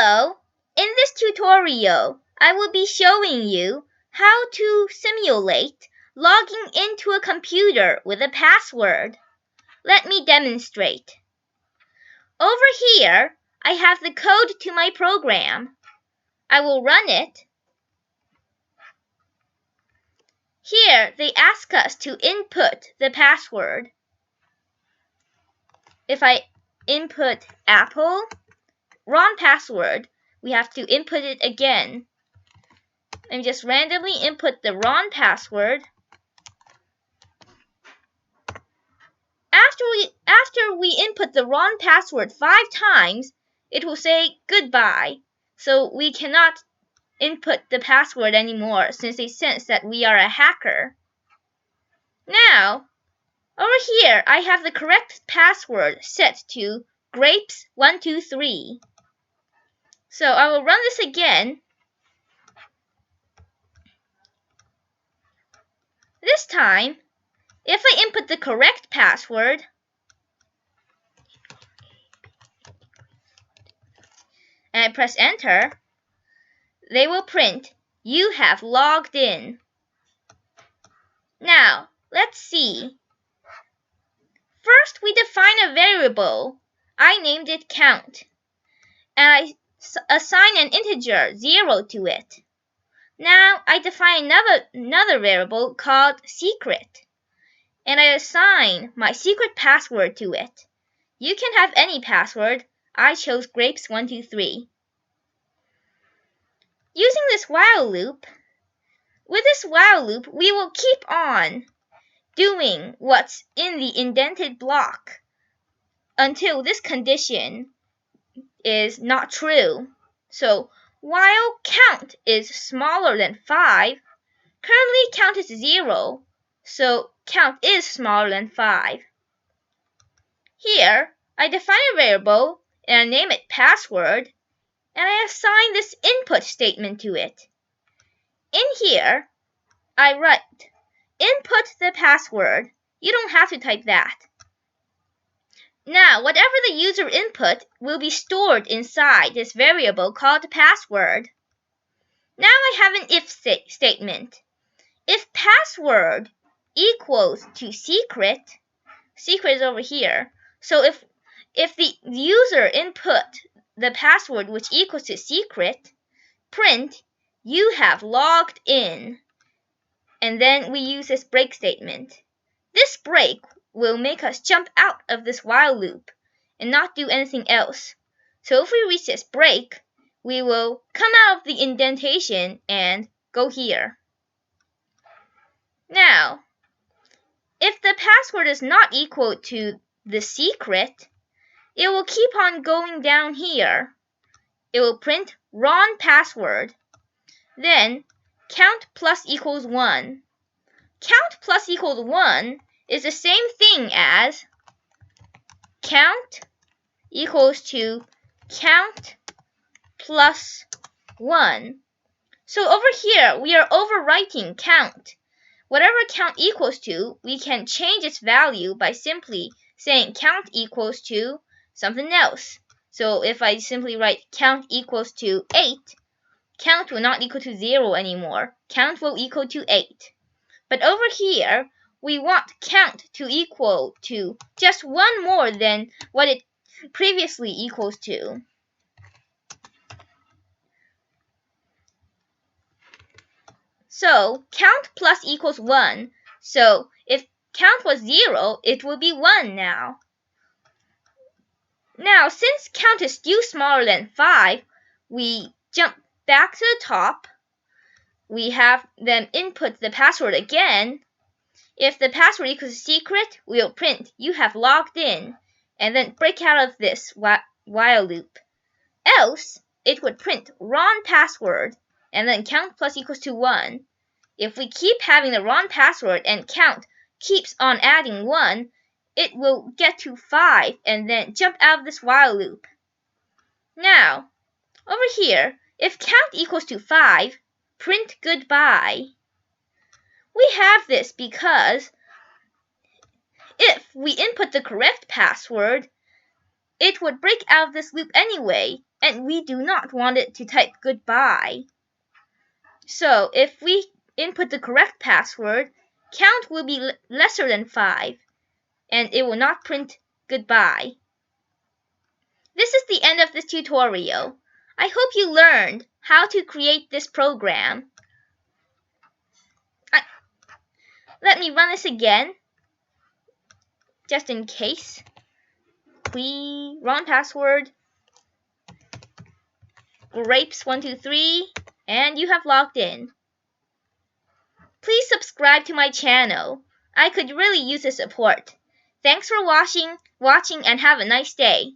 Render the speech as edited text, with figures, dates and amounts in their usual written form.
Hello! In this tutorial, I will be showing you how to simulate logging into a computer with a password. Let me demonstrate. Over here, I have the code to my program. I will run it. Here, they ask us to input the password. If I input Apple, wrong password, we have to input it again. And just randomly input the wrong password. After we input the wrong password 5 times, it will say goodbye. So we cannot input the password anymore since they sense that we are a hacker. Now, over here, I have the correct password set to grapes123. So I will run this again. This time, if I input the correct password, and I press enter, they will print, "You have logged in." Now, let's see. First, we define a variable. I named it count, and I assign an integer 0 to it. Now, I define another variable called secret, and I assign my secret password to it. You can have any password. I chose grapes123. Using this while loop, with this while loop, we will keep on doing what's in the indented block until this condition is not true. So, while count is smaller than 5, currently count is 0, so count is smaller than 5. Here, I define a variable and I name it password, and I assign this input statement to it. In here, I write input the password. You don't have to type that. Now, whatever the user input will be stored inside this variable called password. Now I have an if statement. If password equals to secret, secret is over here. So if the user input the password which equals to secret, print, "You have logged in." And then we use this break statement. This break will make us jump out of this while loop and not do anything else. So if we reach this break, we will come out of the indentation and go here. Now, if the password is not equal to the secret, it will keep on going down here. It will print wrong password. Then count plus equals 1. Count plus equals 1 is the same thing as count equals to count plus 1. So over here, we are overwriting count. Whatever count equals to, we can change its value by simply saying count equals to something else. So if I simply write count equals to 8, count will not equal to 0 anymore. Count will equal to 8. But over here, we want count to equal to just one more than what it previously equals to. So count plus equals 1. So if count was 0, it will be 1 now. Now, since count is still smaller than 5, we jump back to the top. We have them input the password again. If the password equals secret, we'll print, "You have logged in," and then break out of this while loop. Else, it would print wrong password, and then count plus equals to 1. If we keep having the wrong password and count keeps on adding 1, it will get to 5 and then jump out of this while loop. Now, over here, if count equals to 5, print goodbye. We have this because if we input the correct password, it would break out of this loop anyway, and we do not want it to type goodbye. So if we input the correct password, count will be lesser than 5, and it will not print goodbye. This is the end of this tutorial. I hope you learned how to create this program. Let me run this again, just in case. Wrong password, grapes123, and you have logged in. Please subscribe to my channel. I could really use the support. Thanks for watching and have a nice day.